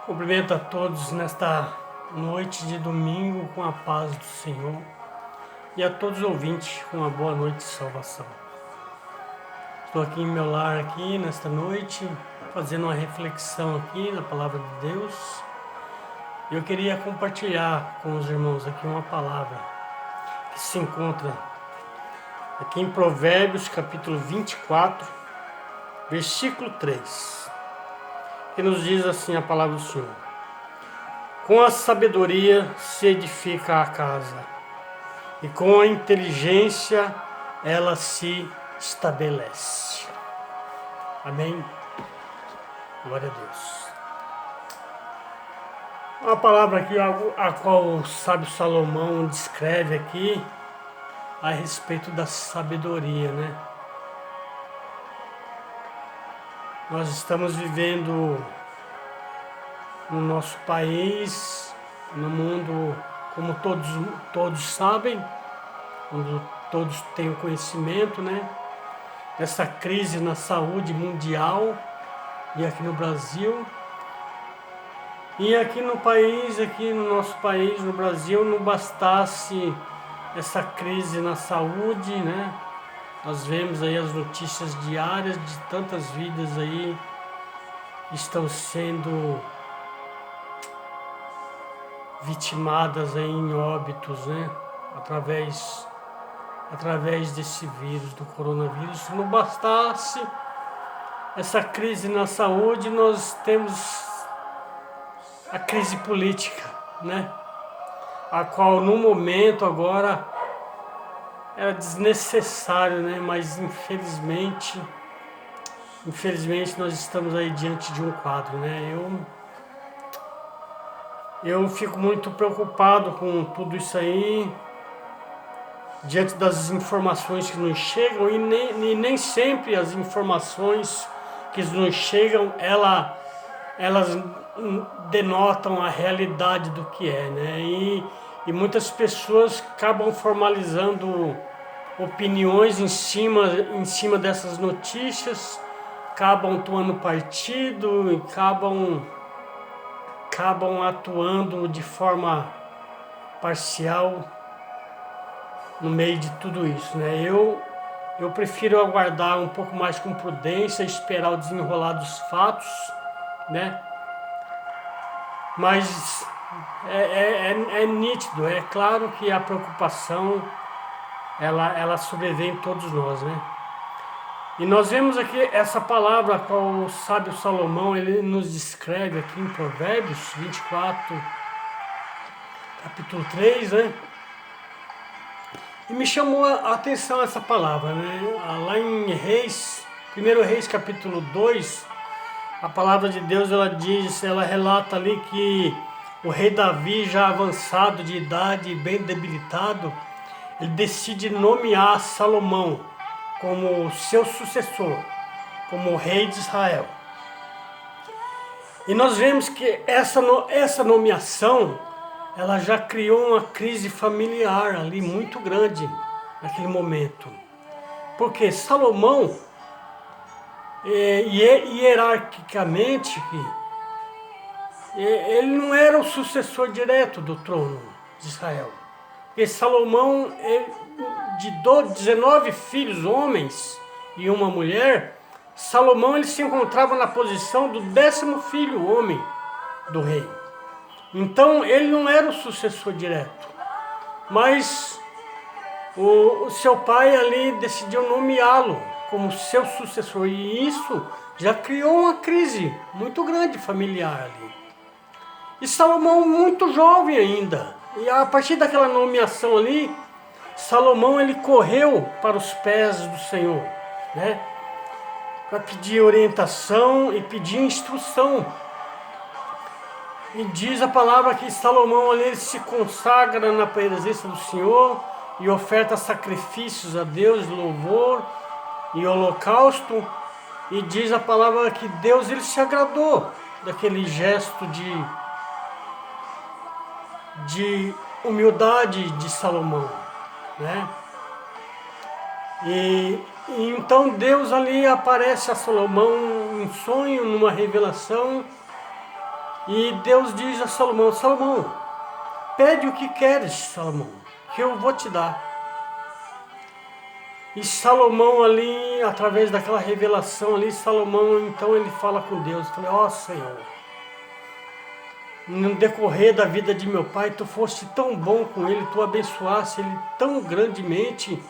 Cumprimento a todos nesta noite de domingo com a paz do Senhor e a todos os ouvintes com uma boa noite de salvação. Estou aqui em meu lar aqui nesta noite, fazendo uma reflexão aqui na palavra de Deus. Eu queria compartilhar com os irmãos aqui uma palavra que se encontra aqui em Provérbios capítulo 24, versículo 3. Que nos diz assim a palavra do Senhor: com a sabedoria se edifica a casa, e com a inteligência ela se estabelece. Amém? Glória a Deus. Uma palavra aqui a qual o sábio Salomão descreve aqui a respeito da sabedoria, né? Nós estamos vivendo no nosso país, no mundo, como todos sabem, todos têm o conhecimento, né? Dessa crise na saúde mundial e aqui no Brasil. E aqui no país, aqui no nosso país, no Brasil, não bastasse essa crise na saúde, né? Nós vemos aí as notícias diárias de tantas vidas aí que estão sendo vitimadas aí em óbitos, né? Através desse vírus, do coronavírus. Se não bastasse essa crise na saúde, nós temos a crise política, né? A qual no momento agora era desnecessário, né? Mas infelizmente nós estamos aí diante de um quadro, né? Eu fico muito preocupado com tudo isso aí, diante das informações que nos chegam, e nem sempre as informações que nos chegam, elas denotam a realidade do que é, né? E muitas pessoas acabam formalizando opiniões em cima dessas notícias, acabam tomando partido e acabam atuando de forma parcial no meio de tudo isso, né? Eu prefiro aguardar um pouco mais com prudência, esperar o desenrolar dos fatos, né? Mas é nítido, é claro que a preocupação ela sobreveio em todos nós, né? E nós vemos aqui essa palavra com o sábio Salomão, ele nos descreve aqui em Provérbios 24, capítulo 3, né? E me chamou a atenção essa palavra, né? Lá em Reis, 1 Reis capítulo 2, a palavra de Deus ela relata ali que o rei Davi, já avançado de idade e bem debilitado, ele decide nomear Salomão como seu sucessor, como rei de Israel. E nós vemos que essa nomeação, ela já criou uma crise familiar ali muito grande naquele momento. Porque Salomão, hierarquicamente, ele não era o sucessor direto do trono de Israel. Porque Salomão, de 19 filhos homens e uma mulher, Salomão ele se encontrava na posição do 10º filho homem do rei. Então ele não era o sucessor direto, mas o seu pai ali decidiu nomeá-lo como seu sucessor, e isso já criou uma crise muito grande familiar ali. E Salomão muito jovem ainda, e a partir daquela nomeação ali, Salomão ele correu para os pés do Senhor, né? Para pedir orientação e pedir instrução. E diz a palavra que Salomão ali ele se consagra na presença do Senhor e oferta sacrifícios a Deus, louvor e holocausto. E diz a palavra que Deus ele se agradou daquele gesto de humildade de Salomão, né? E então Deus ali aparece a Salomão em sonho, numa revelação, E Deus diz a Salomão: Salomão, pede o que queres, Salomão, que eu vou te dar. E Salomão ali, através daquela revelação ali, Salomão então ele fala com Deus, fala: ó Senhor, no decorrer da vida de meu pai, tu foste tão bom com ele, tu abençoaste ele tão grandemente,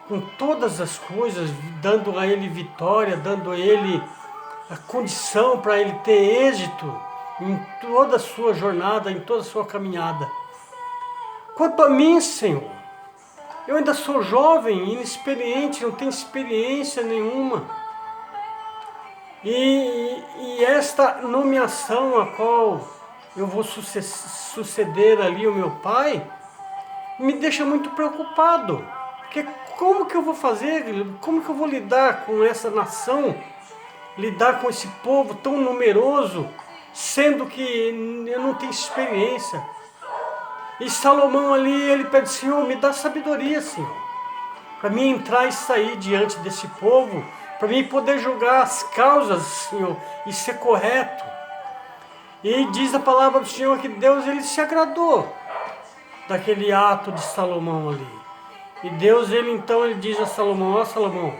com todas as coisas, dando a ele vitória, dando a ele a condição para ele ter êxito em toda a sua jornada, em toda a sua caminhada. Quanto a mim, Senhor, eu ainda sou jovem, inexperiente, não tenho experiência nenhuma. E esta nomeação a qual eu vou suceder ali o meu pai, me deixa muito preocupado. Porque como que eu vou fazer, como que eu vou lidar com essa nação, lidar com esse povo tão numeroso, sendo que eu não tenho experiência. E Salomão ali, ele pede: Senhor, me dá sabedoria, Senhor, para mim entrar e sair diante desse povo, para mim poder julgar as causas, Senhor, e ser correto. E diz a palavra do Senhor que Deus, ele se agradou daquele ato de Salomão ali. E Deus, ele então, ele diz a Salomão: ó Salomão,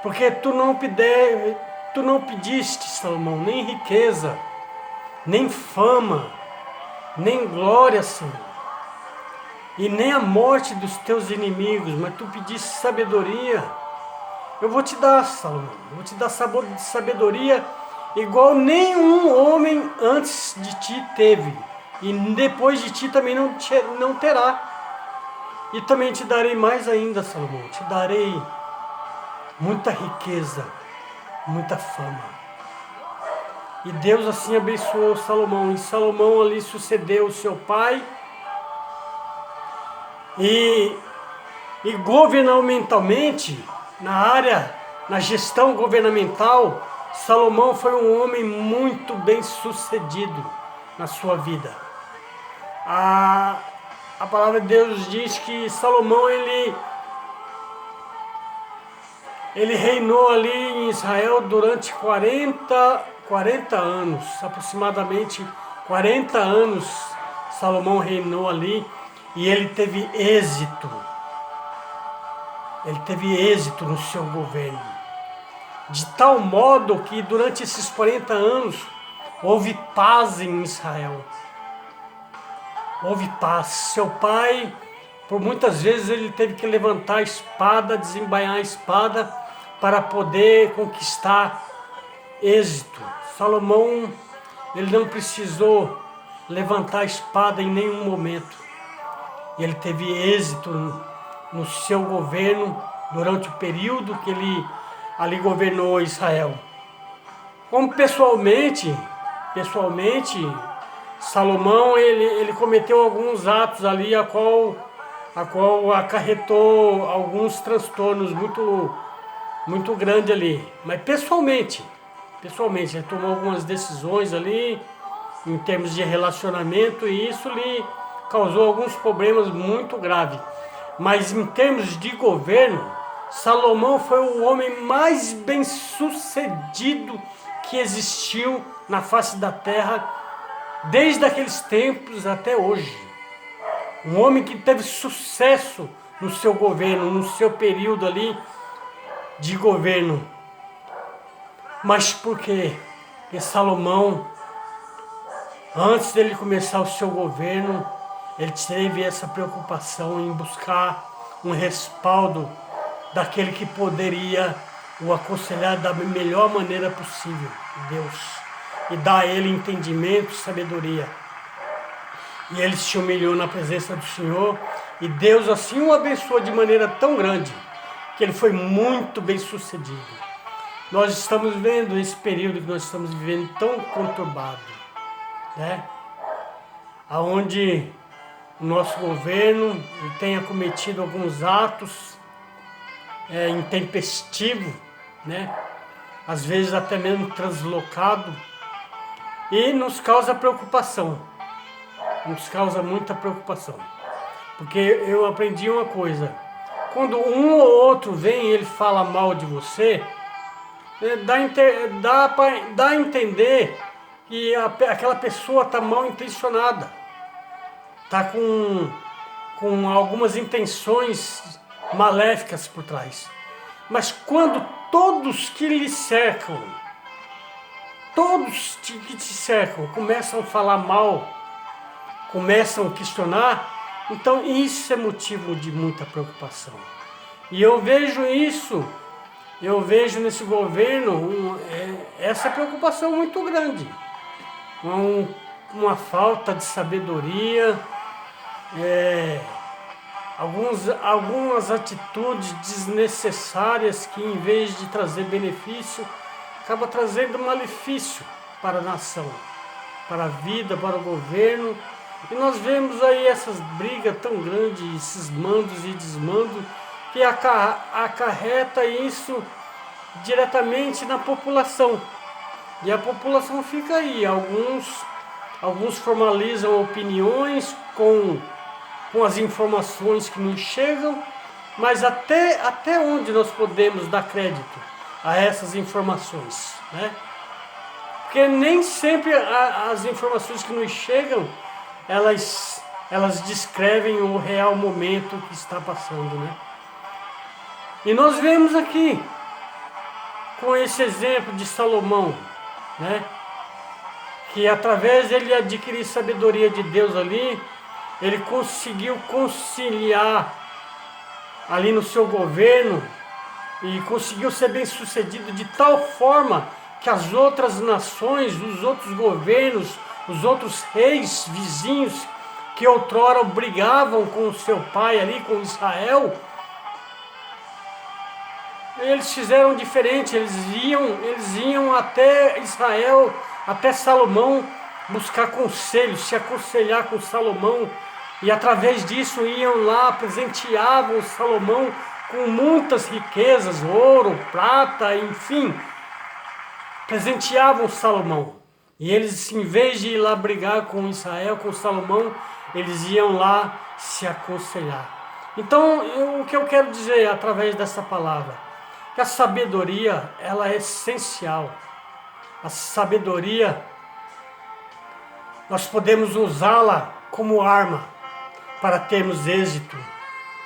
porque tu não pediste, Salomão, nem riqueza, nem fama, nem glória, Senhor, e nem a morte dos teus inimigos, mas tu pediste sabedoria. Eu vou te dar, Salomão, eu vou te dar sabedoria igual nenhum homem antes de ti teve, e depois de ti também não terá. E também te darei mais ainda, Salomão, te darei muita riqueza, muita fama. E Deus assim abençoou Salomão, e Salomão ali sucedeu o seu pai, e governamentalmente, na gestão governamental, Salomão foi um homem muito bem sucedido na sua vida. A palavra de Deus diz que Salomão ele reinou ali em Israel durante 40 anos, aproximadamente 40 anos Salomão reinou ali, e ele teve êxito. Ele teve êxito no seu governo, de tal modo que durante esses 40 anos houve paz em Israel. Houve paz. Seu pai, por muitas vezes, ele teve que levantar a espada, desembainhar a espada, para poder conquistar êxito. Salomão, ele não precisou levantar a espada em nenhum momento. Ele teve êxito no seu governo durante o período que ele ali governou Israel. Como pessoalmente, Salomão ele cometeu alguns atos ali a qual acarretou alguns transtornos muito grandes ali. Mas pessoalmente ele tomou algumas decisões ali em termos de relacionamento, e isso lhe causou alguns problemas muito graves. Mas em termos de governo, Salomão foi o homem mais bem sucedido que existiu na face da terra, desde aqueles tempos até hoje. Um homem que teve sucesso no seu governo, no seu período ali de governo. Mas por quê? Porque Salomão, antes dele começar o seu governo, ele teve essa preocupação em buscar um respaldo daquele que poderia o aconselhar da melhor maneira possível, Deus, e dar a ele entendimento e sabedoria. E ele se humilhou na presença do Senhor, e Deus assim o abençoou de maneira tão grande, que ele foi muito bem sucedido. Nós estamos vendo esse período que nós estamos vivendo tão conturbado, né? Onde o nosso governo tenha cometido alguns atos intempestivos, né? Às vezes até mesmo translocado, e nos causa preocupação, nos causa muita preocupação, porque eu aprendi uma coisa: quando um ou outro vem e ele fala mal de você, dá a entender que aquela pessoa está mal intencionada, está com algumas intenções maléficas por trás. Mas quando todos que lhe cercam, todos que te cercam, começam a falar mal, começam a questionar, então isso é motivo de muita preocupação. E eu vejo isso, eu vejo nesse governo essa preocupação muito grande. Uma falta de sabedoria, algumas atitudes desnecessárias que, em vez de trazer benefício, acaba trazendo malefício para a nação, para a vida, para o governo. E nós vemos aí essas brigas tão grandes, esses mandos e desmandos, que acarreta isso diretamente na população. E a população fica aí, alguns formalizam opiniões com as informações que nos chegam, mas até onde nós podemos dar crédito a essas informações, né? Porque nem sempre as informações que nos chegam, elas descrevem o real momento que está passando, né? E nós vemos aqui, com esse exemplo de Salomão, né? Que através dele adquirir sabedoria de Deus ali, ele conseguiu conciliar ali no seu governo e conseguiu ser bem sucedido de tal forma que as outras nações, os outros governos, os outros reis vizinhos que outrora brigavam com o seu pai ali, com Israel, eles fizeram diferente, eles iam até Israel, até Salomão, buscar conselhos, se aconselhar com Salomão, e através disso iam lá, presenteavam Salomão com muitas riquezas, ouro, prata, enfim, presenteavam Salomão. E eles, em vez de ir lá brigar com Israel, com Salomão, eles iam lá se aconselhar. Então, o que eu quero dizer através dessa palavra? Que a sabedoria, ela é essencial. A sabedoria, nós podemos usá-la como arma para termos êxito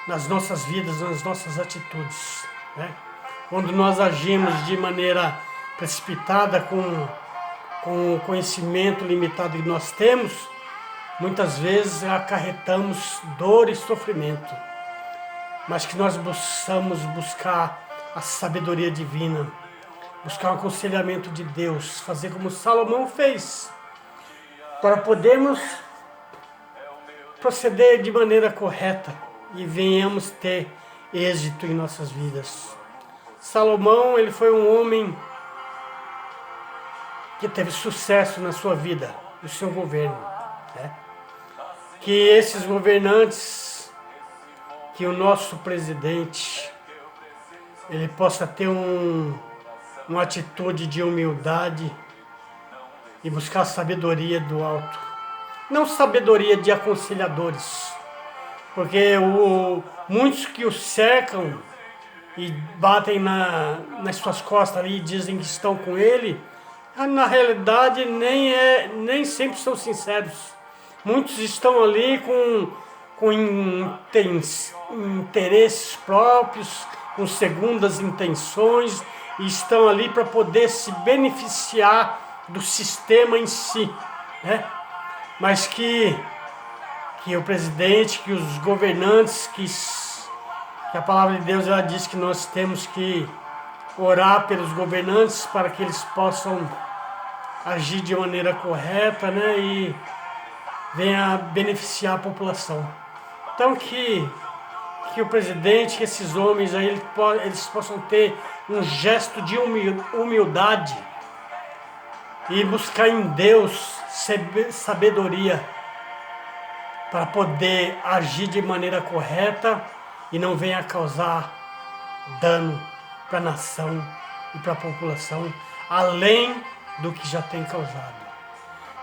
nas nossas vidas, nas nossas atitudes, né? Quando nós agimos de maneira precipitada, com o conhecimento limitado que nós temos, muitas vezes acarretamos dor e sofrimento, mas que nós possamos buscar a sabedoria divina, buscar o aconselhamento de Deus, fazer como Salomão fez, para podermos proceder de maneira correta e venhamos ter êxito em nossas vidas. Salomão, ele foi um homem que teve sucesso na sua vida, no seu governo, né? Que esses governantes, que o nosso presidente, ele possa ter uma atitude de humildade e buscar a sabedoria do alto. Não sabedoria de aconselhadores, porque muitos que o cercam e batem nas suas costas ali e dizem que estão com ele, na realidade nem sempre são sinceros. Muitos estão ali com interesses próprios, com segundas intenções, e estão ali para poder se beneficiar do sistema em si, né? Mas que o presidente, que os governantes, que a palavra de Deus ela diz que nós temos que orar pelos governantes para que eles possam agir de maneira correta, né? E venha beneficiar a população. Então que o presidente, que esses homens aí, eles possam ter um gesto de humildade e buscar em Deus sabedoria para poder agir de maneira correta e não venha causar dano para a nação e para a população, além do que já tem causado.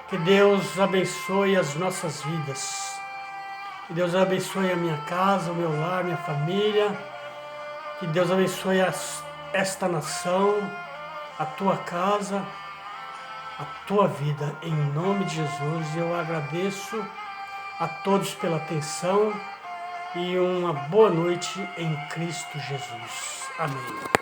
Que Deus abençoe as nossas vidas. Que Deus abençoe a minha casa, o meu lar, minha família. Que Deus abençoe esta nação, a tua casa. a tua vida em nome de Jesus. Eu agradeço a todos pela atenção e uma boa noite em Cristo Jesus. Amém.